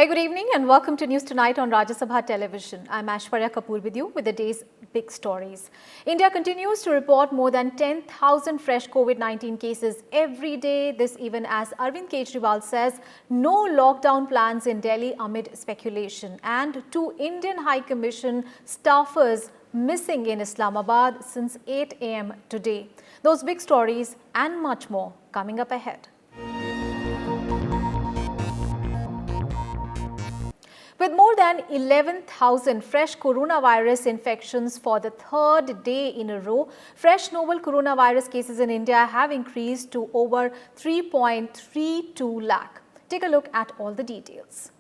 Very good evening and welcome to News Tonight on Rajya Sabha television. I'm Aishwarya Kapoor with you with the day's big stories. India continues to report more than 10,000 fresh COVID-19 cases every day. This even as Arvind Kejriwal says no lockdown plans in Delhi amid speculation. And 2 Indian High Commission staffers missing in Islamabad since 8 a.m. today. Those big stories and much more coming up ahead. With more than 11,000 fresh coronavirus infections for the 3rd day in a row, fresh novel coronavirus cases in India have increased to over 3.32 lakh. Take a look at all the details.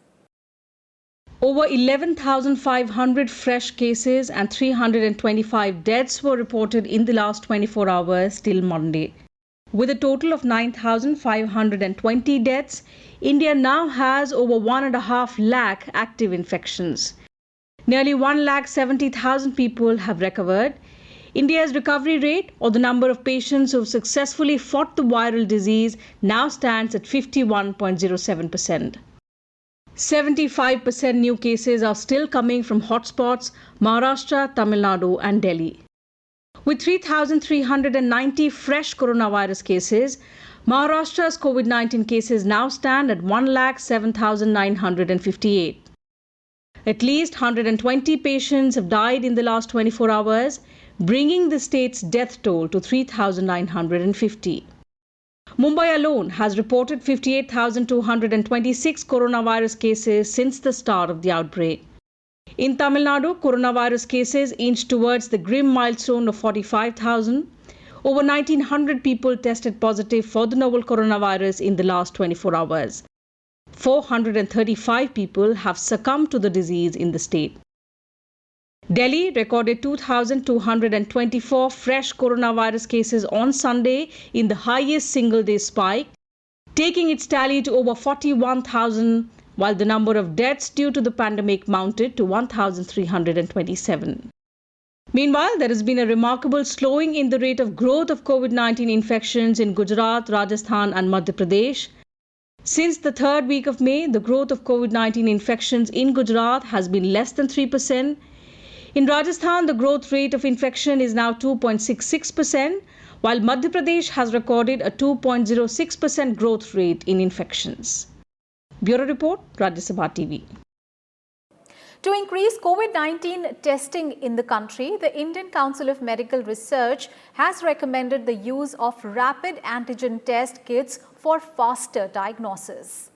Over 11,500 fresh cases and 325 deaths were reported in the last 24 hours till Monday. With a total of 9,520 deaths, India now has over 1.5 lakh active infections. Nearly 1,70,000 people have recovered. India's recovery rate, or the number of patients who have successfully fought the viral disease, now stands at 51.07%. 75% new cases are still coming from hotspots Maharashtra, Tamil Nadu and Delhi. With 3,390 fresh coronavirus cases, Maharashtra's COVID-19 cases now stand at 1,07,958. At least 120 patients have died in the last 24 hours, bringing the state's death toll to 3,950. Mumbai alone has reported 58,226 coronavirus cases since the start of the outbreak. In Tamil Nadu, coronavirus cases inched towards the grim milestone of 45,000. Over 1,900 people tested positive for the novel coronavirus in the last 24 hours. 435 people have succumbed to the disease in the state. Delhi recorded 2,224 fresh coronavirus cases on Sunday in the highest single-day spike, taking its tally to over 41,000, while the number of deaths due to the pandemic mounted to 1,327. Meanwhile, there has been a remarkable slowing in the rate of growth of COVID-19 infections in Gujarat, Rajasthan and Madhya Pradesh. Since the 3rd week of May, the growth of COVID-19 infections in Gujarat has been less than 3%. In Rajasthan, the growth rate of infection is now 2.66%, while Madhya Pradesh has recorded a 2.06% growth rate in infections. Bureau Report, Rajya Sabha TV. To increase COVID-19 testing in the country, the Indian Council of Medical Research has recommended the use of rapid antigen test kits for faster diagnosis.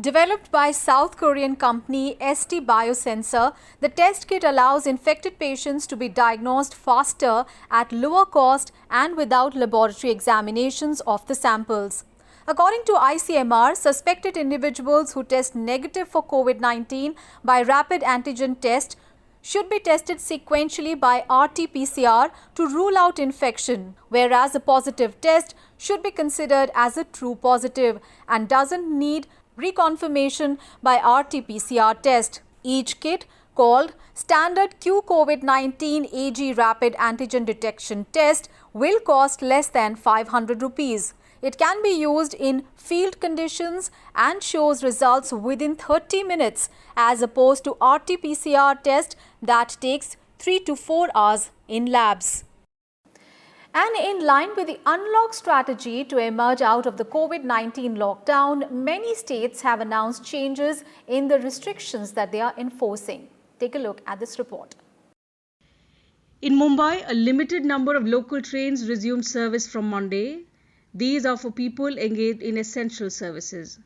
Developed by South Korean company ST Biosensor, the test kit allows infected patients to be diagnosed faster at lower cost and without laboratory examinations of the samples. According to ICMR, suspected individuals who test negative for COVID-19 by rapid antigen test should be tested sequentially by RT-PCR to rule out infection, whereas a positive test should be considered as a true positive and doesn't need reconfirmation by RT-PCR test. Each kit, called Standard Q COVID-19 AG Rapid Antigen Detection Test, will cost less than 500 rupees. It can be used in field conditions and shows results within 30 minutes as opposed to RT-PCR test that takes 3 to 4 hours in labs. And in line with the unlock strategy to emerge out of the COVID-19 lockdown, many states have announced changes in the restrictions that they are enforcing. Take a look at this report. In Mumbai, a limited number of local trains resumed service from Monday. These are for people engaged in essential services.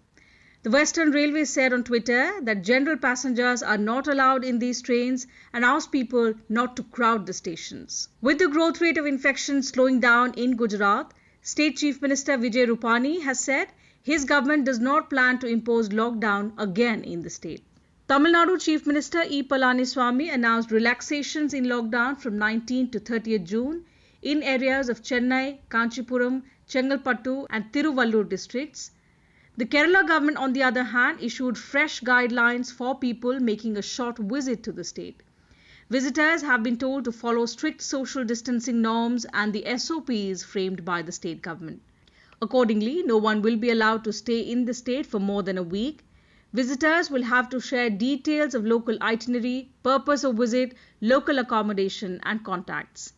The Western Railway said on Twitter that general passengers are not allowed in these trains and asked people not to crowd the stations. With the growth rate of infections slowing down in Gujarat, State Chief Minister Vijay Rupani has said his government does not plan to impose lockdown again in the state. Tamil Nadu Chief Minister E. Palaniswamy announced relaxations in lockdown from 19th to 30th June in areas of Chennai, Kanchipuram, Chengalpattu and Tiruvallur districts. The Kerala government, on the other hand, issued fresh guidelines for people making a short visit to the state. Visitors have been told to follow strict social distancing norms and the SOPs framed by the state government. Accordingly, no one will be allowed to stay in the state for more than a week. Visitors will have to share details of local itinerary, purpose of visit, local accommodation and contacts.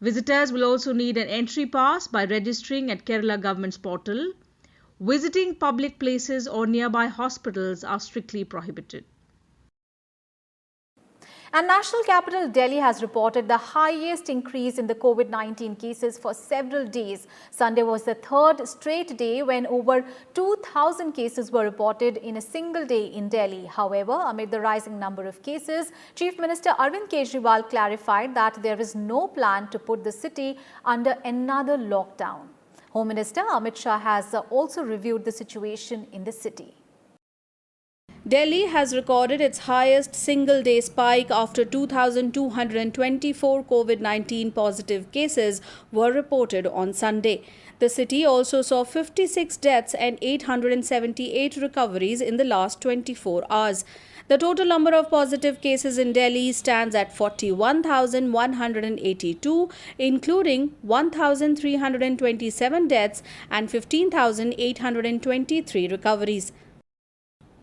Visitors will also need an entry pass by registering at Kerala government's portal. Visiting public places or nearby hospitals are strictly prohibited. And national capital Delhi has reported the highest increase in the COVID-19 cases for several days. Sunday was the third straight day when over 2,000 cases were reported in a single day in Delhi. However, amid the rising number of cases, Chief Minister Arvind Kejriwal clarified that there is no plan to put the city under another lockdown. Home Minister Amit Shah has also reviewed the situation in the city. Delhi has recorded its highest single-day spike after 2,224 COVID-19 positive cases were reported on Sunday. The city also saw 56 deaths and 878 recoveries in the last 24 hours. The total number of positive cases in Delhi stands at 41,182, including 1,327 deaths and 15,823 recoveries.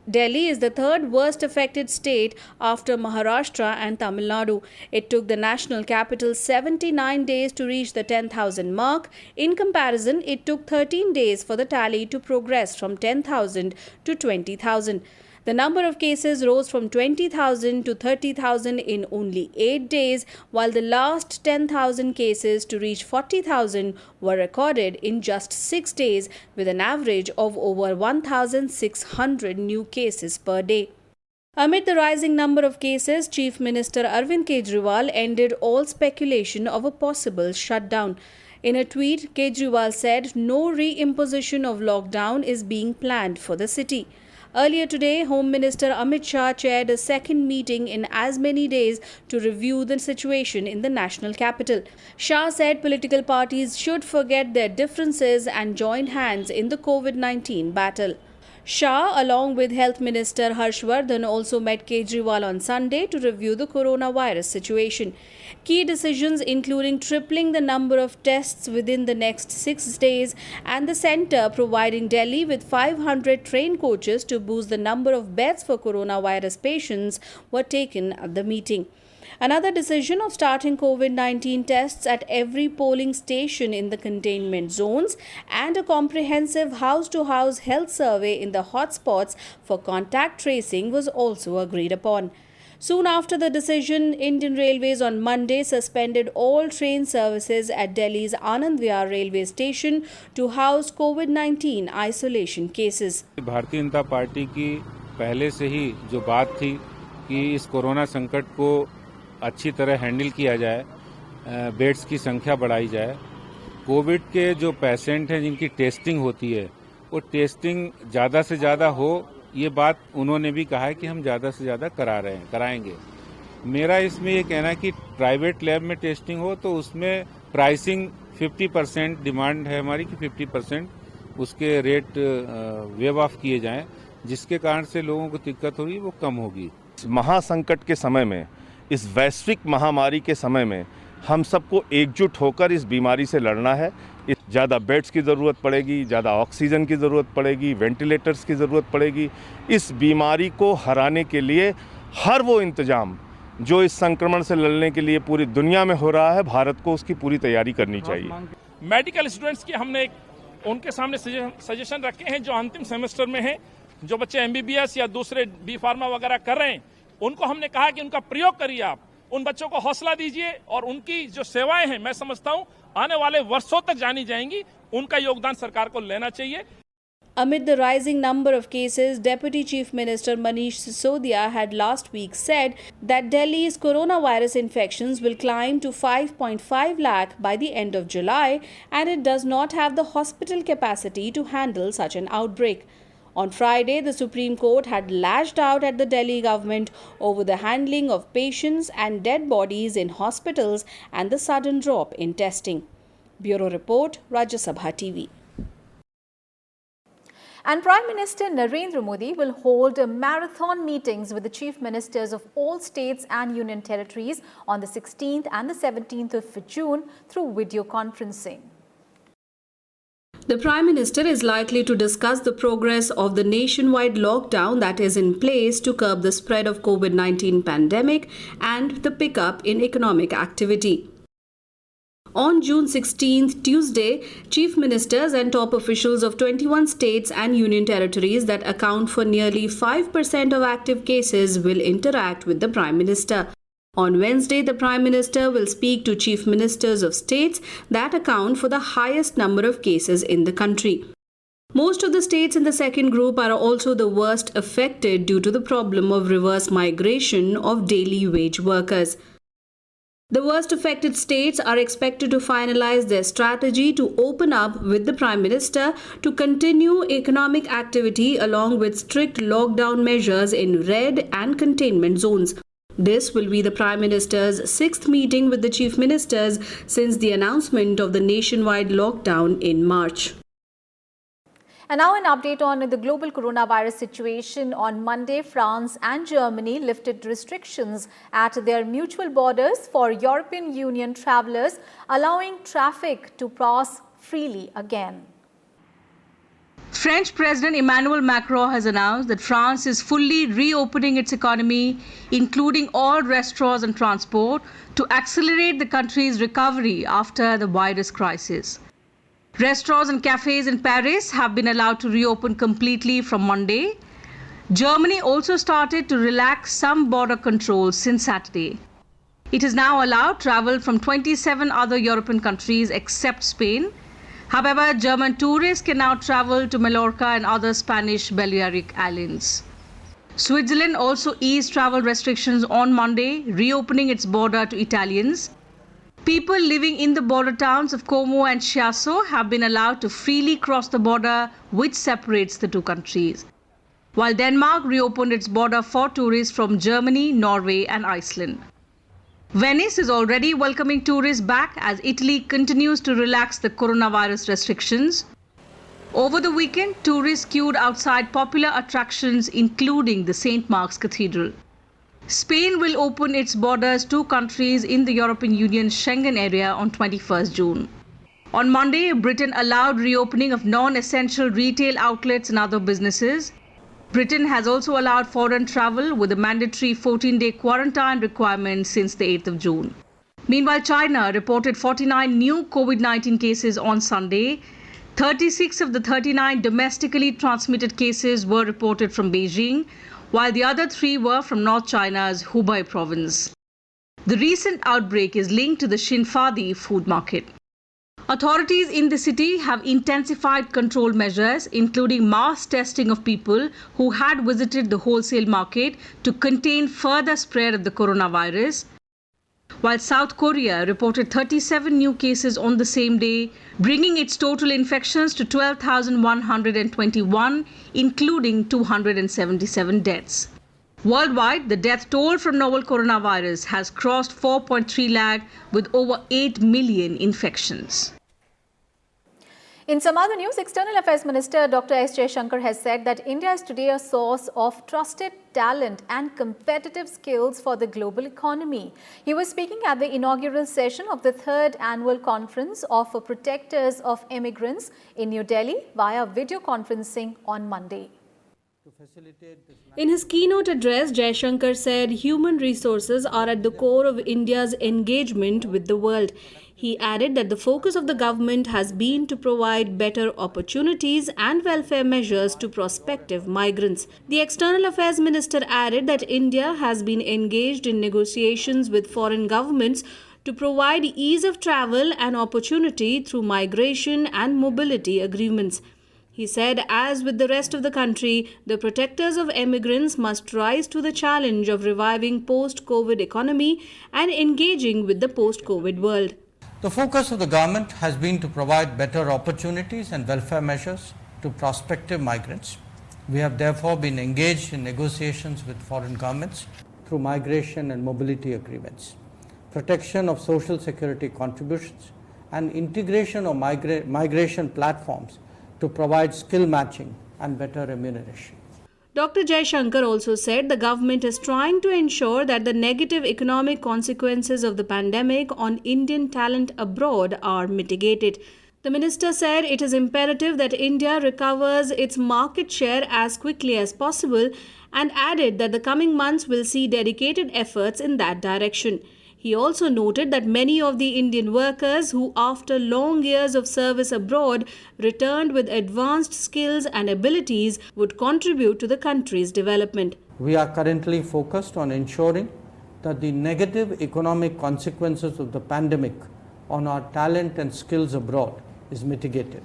Delhi is the third worst affected state after Maharashtra and Tamil Nadu. It took the national capital 79 days to reach the 10,000 mark. In comparison, it took 13 days for the tally to progress from 10,000 to 20,000. The number of cases rose from 20,000 to 30,000 in only 8 days, while the last 10,000 cases to reach 40,000 were recorded in just 6 days, with an average of over 1,600 new cases per day. Amid the rising number of cases, Chief Minister Arvind Kejriwal ended all speculation of a possible shutdown. In a tweet, Kejriwal said no re-imposition of lockdown is being planned for the city. Earlier today, Home Minister Amit Shah chaired a second meeting in as many days to review the situation in the national capital. Shah said political parties should forget their differences and join hands in the COVID-19 battle. Shah, along with Health Minister Harshvardhan, also met Kejriwal on Sunday to review the coronavirus situation. Key decisions including tripling the number of tests within the next 6 days and the centre providing Delhi with 500 train coaches to boost the number of beds for coronavirus patients were taken at the meeting. Another decision of starting COVID-19 tests at every polling station in the containment zones and a comprehensive house-to-house health survey in the hotspots for contact tracing was also agreed upon. Soon after the decision, Indian Railways on Monday suspended all train services at Delhi's Anand Vihar railway station to house COVID-19 isolation cases. Bharatiya Janata party की पहले से ही जो बात थी कि इस corona संकट को अच्छी तरह हैंडल किया जाए, बेड्स की संख्या बढ़ाई जाए, कोविड के जो पेशेंट हैं जिनकी टेस्टिंग होती है वो टेस्टिंग ज़्यादा से ज़्यादा हो, ये बात उन्होंने भी कहा है कि हम ज़्यादा से ज़्यादा कराएंगे। मेरा इसमें ये कहना है कि प्राइवेट लैब में टेस्टिंग हो तो उसमें प्राइसिंग 50% डिमांड है हमारी कि 50% उसके रेट वेव ऑफ किए जाएं, जिसके कारण से लोगों को दिक्कत होगी वो कम होगी। महासंकट के समय में, इस वैश्विक महामारी के समय में हम सबको एकजुट होकर इस बीमारी से लड़ना है। ज़्यादा बेड्स की ज़रूरत पड़ेगी, ज़्यादा ऑक्सीजन की ज़रूरत पड़ेगी, वेंटिलेटर्स की ज़रूरत पड़ेगी। इस बीमारी को हराने के लिए हर वो इंतजाम जो इस संक्रमण से लड़ने के लिए पूरी दुनिया में हो रहा है, भारत को उसकी पूरी तैयारी करनी चाहिए। मेडिकल स्टूडेंट्स की हमने उनके सामने सजेशन रखे हैं जो अंतिम सेमेस्टर में हैं, जो बच्चे एमबीबीएस या दूसरे बी फार्मा वगैरह कर रहे हैं, उनको हमने कहा कि उनका प्रयोग करिए, आप उन बच्चों को हौसला दीजिए और उनकी जो सेवाएं हैं मैं समझता हूं आने वाले वर्षों तक जानी जाएंगी, उनका योगदान सरकार को लेना चाहिए। Amid the rising number of cases, Deputy Chief Minister Manish Sisodia had last week said that Delhi's coronavirus infections will climb to 5.5 lakh by the end of July and it does not have the hospital capacity to handle such an outbreak. On Friday, the Supreme Court had lashed out at the Delhi government over the handling of patients and dead bodies in hospitals and the sudden drop in testing. Bureau Report, Rajya Sabha TV. And Prime Minister Narendra Modi will hold marathon meetings with the chief ministers of all states and union territories on the 16th and the 17th of June through video conferencing. The Prime Minister is likely to discuss the progress of the nationwide lockdown that is in place to curb the spread of COVID-19 pandemic and the pickup in economic activity. On June 16th, Tuesday, chief ministers and top officials of 21 states and union territories that account for nearly 5% of active cases will interact with the Prime Minister. On Wednesday, the Prime Minister will speak to chief ministers of states that account for the highest number of cases in the country. Most of the states in the second group are also the worst affected due to the problem of reverse migration of daily wage workers. The worst affected states are expected to finalize their strategy to open up with the Prime Minister to continue economic activity along with strict lockdown measures in red and containment zones. This will be the Prime Minister's sixth meeting with the Chief Ministers since the announcement of the nationwide lockdown in March. And now an update on the global coronavirus situation. On Monday, France and Germany lifted restrictions at their mutual borders for European Union travellers, allowing traffic to pass freely again. French President Emmanuel Macron has announced that France is fully reopening its economy, including all restaurants and transport, to accelerate the country's recovery after the virus crisis. Restaurants and cafes in Paris have been allowed to reopen completely from Monday. Germany also started to relax some border controls since Saturday. It is now allowed travel from 27 other European countries except Spain. However, German tourists can now travel to Mallorca and other Spanish Balearic islands. Switzerland also eased travel restrictions on Monday, reopening its border to Italians. People living in the border towns of Como and Chiasso have been allowed to freely cross the border, which separates the two countries. While Denmark reopened its border for tourists from Germany, Norway and Iceland. Venice is already welcoming tourists back as Italy continues to relax the coronavirus restrictions. Over the weekend, tourists queued outside popular attractions including the St. Mark's Cathedral. Spain will open its borders to countries in the European Union Schengen area on 21st June. On Monday, Britain allowed reopening of non-essential retail outlets and other businesses. Britain has also allowed foreign travel with a mandatory 14-day quarantine requirement since the 8th of June. Meanwhile, China reported 49 new COVID-19 cases on Sunday. 36 of the 39 domestically transmitted cases were reported from Beijing, while the other 3 were from North China's Hubei province. The recent outbreak is linked to the Xinfadi food market. Authorities in the city have intensified control measures, including mass testing of people who had visited the wholesale market to contain further spread of the coronavirus. While South Korea reported 37 new cases on the same day, bringing its total infections to 12,121, including 277 deaths. Worldwide, the death toll from novel coronavirus has crossed 4.3 lakh with over 8 million infections. In some other news, External Affairs Minister Dr. S. Jaishankar has said that India is today a source of trusted talent and competitive skills for the global economy. He was speaking at the inaugural session of the 3rd Annual Conference of Protectors of Immigrants in New Delhi via video conferencing on Monday. In his keynote address, Jaishankar said human resources are at the core of India's engagement with the world. He added that the focus of the government has been to provide better opportunities and welfare measures to prospective migrants. The External Affairs Minister added that India has been engaged in negotiations with foreign governments to provide ease of travel and opportunity through migration and mobility agreements. He said, as with the rest of the country, the protectors of immigrants must rise to the challenge of reviving post-COVID economy and engaging with the post-COVID world. The focus of the government has been to provide better opportunities and welfare measures to prospective migrants. We have therefore been engaged in negotiations with foreign governments through migration and mobility agreements, protection of social security contributions, and integration of migration platforms to provide skill matching and better remuneration. Dr. Jaishankar also said the government is trying to ensure that the negative economic consequences of the pandemic on Indian talent abroad are mitigated. The minister said it is imperative that India recovers its market share as quickly as possible and added that the coming months will see dedicated efforts in that direction. He also noted that many of the Indian workers who, after long years of service abroad, returned with advanced skills and abilities would contribute to the country's development. We are currently focused on ensuring that the negative economic consequences of the pandemic on our talent and skills abroad is mitigated.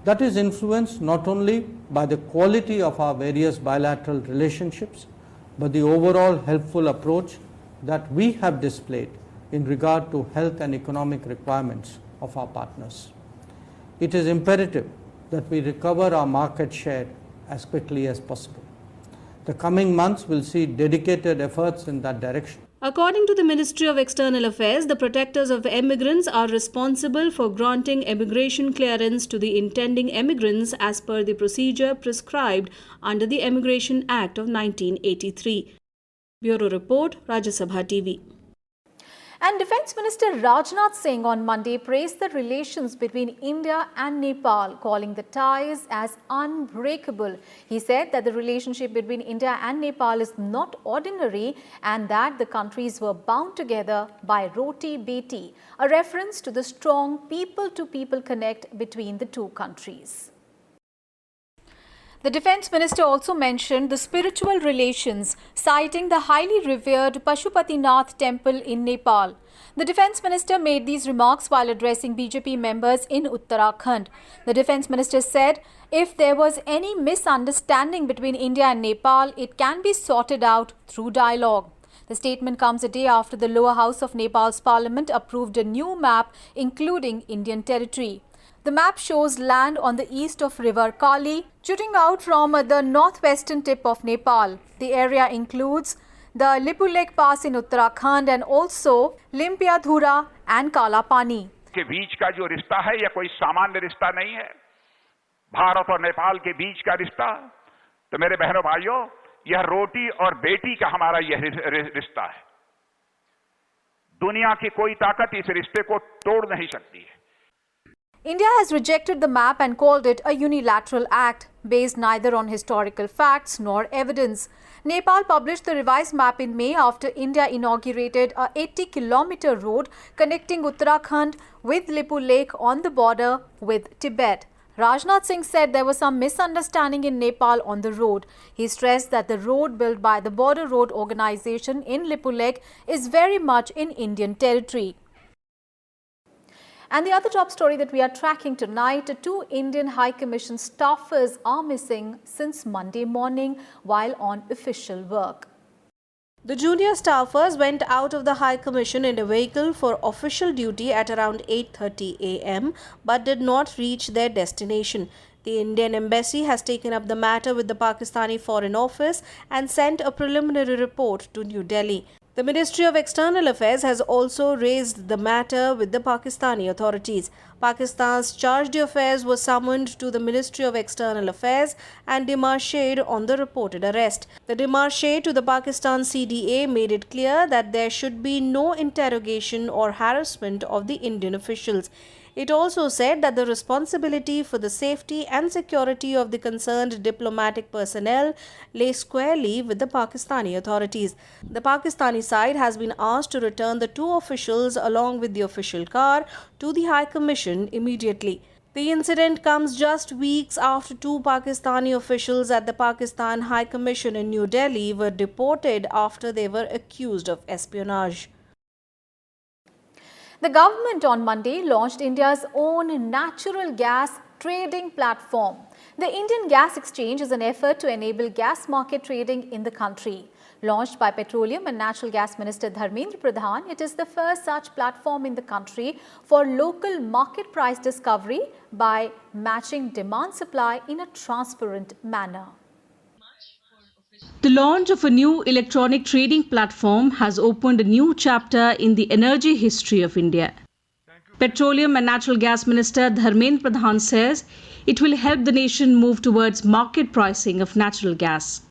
That is influenced not only by the quality of our various bilateral relationships, but the overall helpful approach that we have displayed in regard to health and economic requirements of our partners. It is imperative that we recover our market share as quickly as possible. The coming months will see dedicated efforts in that direction. According to the Ministry of External Affairs, the protectors of immigrants are responsible for granting immigration clearance to the intending immigrants as per the procedure prescribed under the Immigration Act of 1983. Bureau Report, Rajya Sabha TV. And Defence Minister Rajnath Singh on Monday praised the relations between India and Nepal, calling the ties as unbreakable. He said that the relationship between India and Nepal is not ordinary and that the countries were bound together by Roti Beti, a reference to the strong people-to-people connect between the two countries. The Defence Minister also mentioned the spiritual relations, citing the highly revered Pashupatinath temple in Nepal. The Defence Minister made these remarks while addressing BJP members in Uttarakhand. The Defence Minister said, if there was any misunderstanding between India and Nepal, it can be sorted out through dialogue. The statement comes a day after the lower house of Nepal's parliament approved a new map including Indian territory. The map shows land on the east of River Kali, jutting out from the northwestern tip of Nepal. The area includes the Lipulek Pass in Uttarakhand and also Limpiadhura and Kalapani. के बीच का जो रिश्ता है यह कोई सामान्य रिश्ता नहीं है, भारत और नेपाल के बीच का रिश्ता। तो मेरे बहनों भाइयों, यह रोटी और बेटी का हमारा यह रिश्ता है। दुनिया की कोई ताकत इस रिश्ते को तोड़ नहीं सकती है। India has rejected the map and called it a unilateral act, based neither on historical facts nor evidence. Nepal published the revised map in May after India inaugurated a 80-kilometer road connecting Uttarakhand with Lipu Lake on the border with Tibet. Rajnath Singh said there was some misunderstanding in Nepal on the road. He stressed that the road built by the Border Road Organization in Lipu Lake is very much in Indian territory. And the other top story that we are tracking tonight, 2 Indian High Commission staffers are missing since Monday morning while on official work. The junior staffers went out of the High Commission in a vehicle for official duty at around 8:30 a.m. but did not reach their destination. The Indian Embassy has taken up the matter with the Pakistani Foreign Office and sent a preliminary report to New Delhi. The Ministry of External Affairs has also raised the matter with the Pakistani authorities. Pakistan's charge d'affaires was summoned to the Ministry of External Affairs and démarché on the reported arrest. The démarché to the Pakistan CDA made it clear that there should be no interrogation or harassment of the Indian officials. It also said that the responsibility for the safety and security of the concerned diplomatic personnel lay squarely with the Pakistani authorities. The Pakistani side has been asked to return the 2 officials along with the official car to the High Commission immediately. The incident comes just weeks after 2 Pakistani officials at the Pakistan High Commission in New Delhi were deported after they were accused of espionage. The government on Monday launched India's own natural gas trading platform. The Indian Gas Exchange is an effort to enable gas market trading in the country. Launched by Petroleum and Natural Gas Minister Dharmendra Pradhan, it is the first such platform in the country for local market price discovery by matching demand-supply in a transparent manner. The launch of a new electronic trading platform has opened a new chapter in the energy history of India. Petroleum and Natural Gas Minister Dharmendra Pradhan says it will help the nation move towards market pricing of natural gas.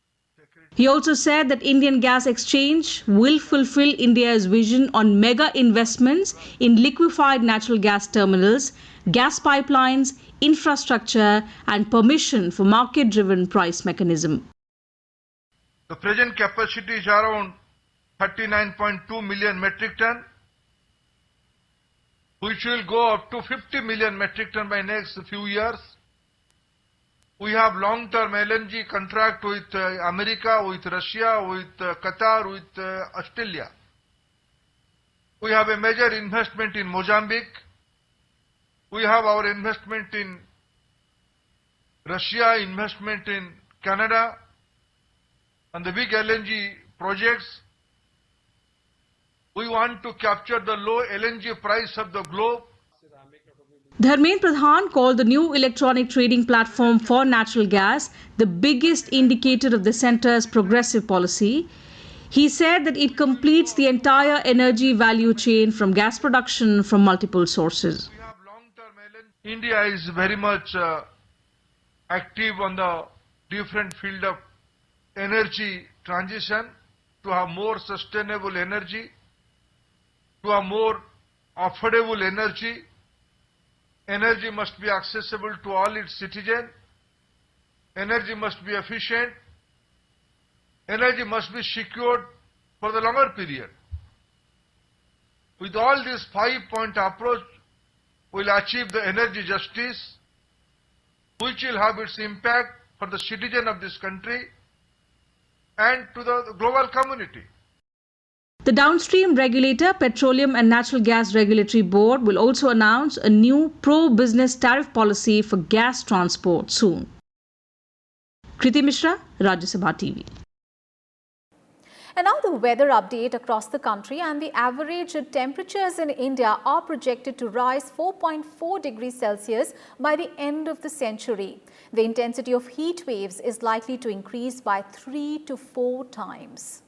He also said that Indian Gas Exchange will fulfill India's vision on mega investments in liquefied natural gas terminals, gas pipelines, infrastructure and permission for market-driven price mechanism. The present capacity is around 39.2 million metric ton, which will go up to 50 million metric ton by next few years. We have long-term LNG contract with America, with Russia, with Qatar, with Australia. We have a major investment in Mozambique. We have our investment in Russia, investment in Canada, and the big LNG projects. We want to capture the low LNG price of the globe. Dharmendra Pradhan called the new electronic trading platform for natural gas the biggest indicator of the centre's progressive policy. He said that it completes the entire energy value chain from gas production from multiple sources. We have long-term LNG. India is very much active on the different field of energy transition to have more sustainable energy, to have more affordable energy. Energy must be accessible to all its citizens. Energy must be efficient. Energy must be secured for the longer period. With all this 5-point approach, we will achieve the energy justice, which will have its impact for the citizen of this country and to the global community. The downstream regulator, Petroleum and Natural Gas Regulatory Board, will also announce a new pro-business tariff policy for gas transport soon. Kriti Mishra, Rajya Sabha TV. And now the weather update across the country, and the average temperatures in India are projected to rise 4.4 degrees Celsius by the end of the century. The intensity of heat waves is likely to increase by 3 to 4 times.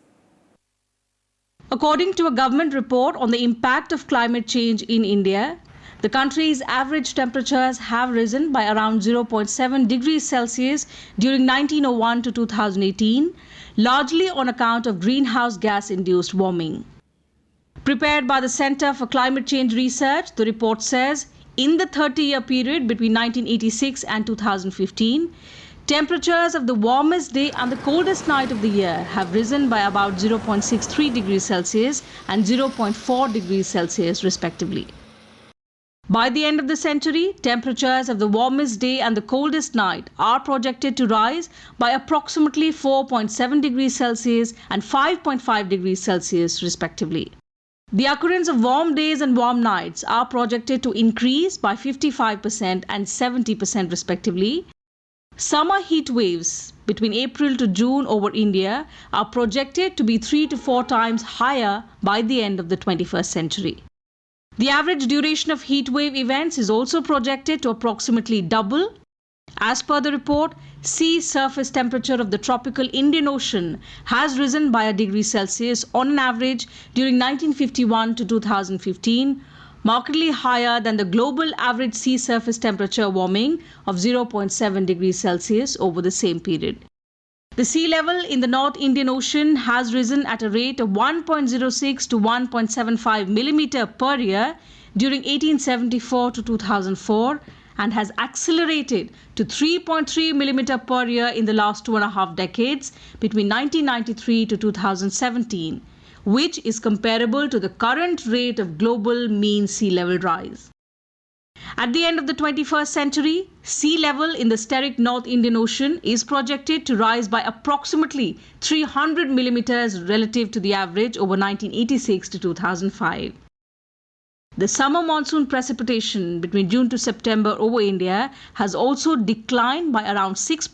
According to a government report on the impact of climate change in India, the country's average temperatures have risen by around 0.7 degrees Celsius during 1901 to 2018, largely on account of greenhouse gas-induced warming. Prepared by the Center for Climate Change Research, the report says in the 30-year period between 1986 and 2015, temperatures of the warmest day and the coldest night of the year have risen by about 0.63 degrees Celsius and 0.4 degrees Celsius respectively. By the end of the century, temperatures of the warmest day and the coldest night are projected to rise by approximately 4.7 degrees Celsius and 5.5 degrees Celsius respectively. The occurrence of warm days and warm nights are projected to increase by 55% and 70% respectively. Summer heat waves between April to June over India are projected to be 3 to 4 times higher by the end of the 21st century. The average duration of heat wave events is also projected to approximately double. As per the report, sea surface temperature of the tropical Indian Ocean has risen by a degree Celsius on an average during 1951 to 2015, markedly higher than the global average sea surface temperature warming of 0.7 degrees Celsius over the same period. The sea level in the North Indian Ocean has risen at a rate of 1.06 to 1.75 millimeter per year during 1874 to 2004 and has accelerated to 3.3 millimeter per year in the last 2.5 decades between 1993 to 2017, which is comparable to the current rate of global mean sea level rise. At the end of the 21st century, sea level in the steric North Indian Ocean is projected to rise by approximately 300 millimeters relative to the average over 1986 to 2005. The summer monsoon precipitation between June to September over India has also declined by around 6%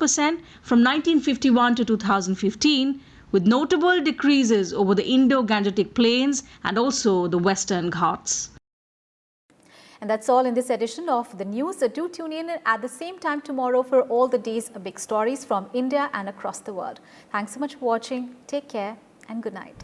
from 1951 to 2015, with notable decreases over the Indo-Gangetic Plains and also the Western Ghats. And that's all in this edition of the news. Do tune in at the same time tomorrow for all the day's big stories from India and across the world. Thanks so much for watching. Take care and good night.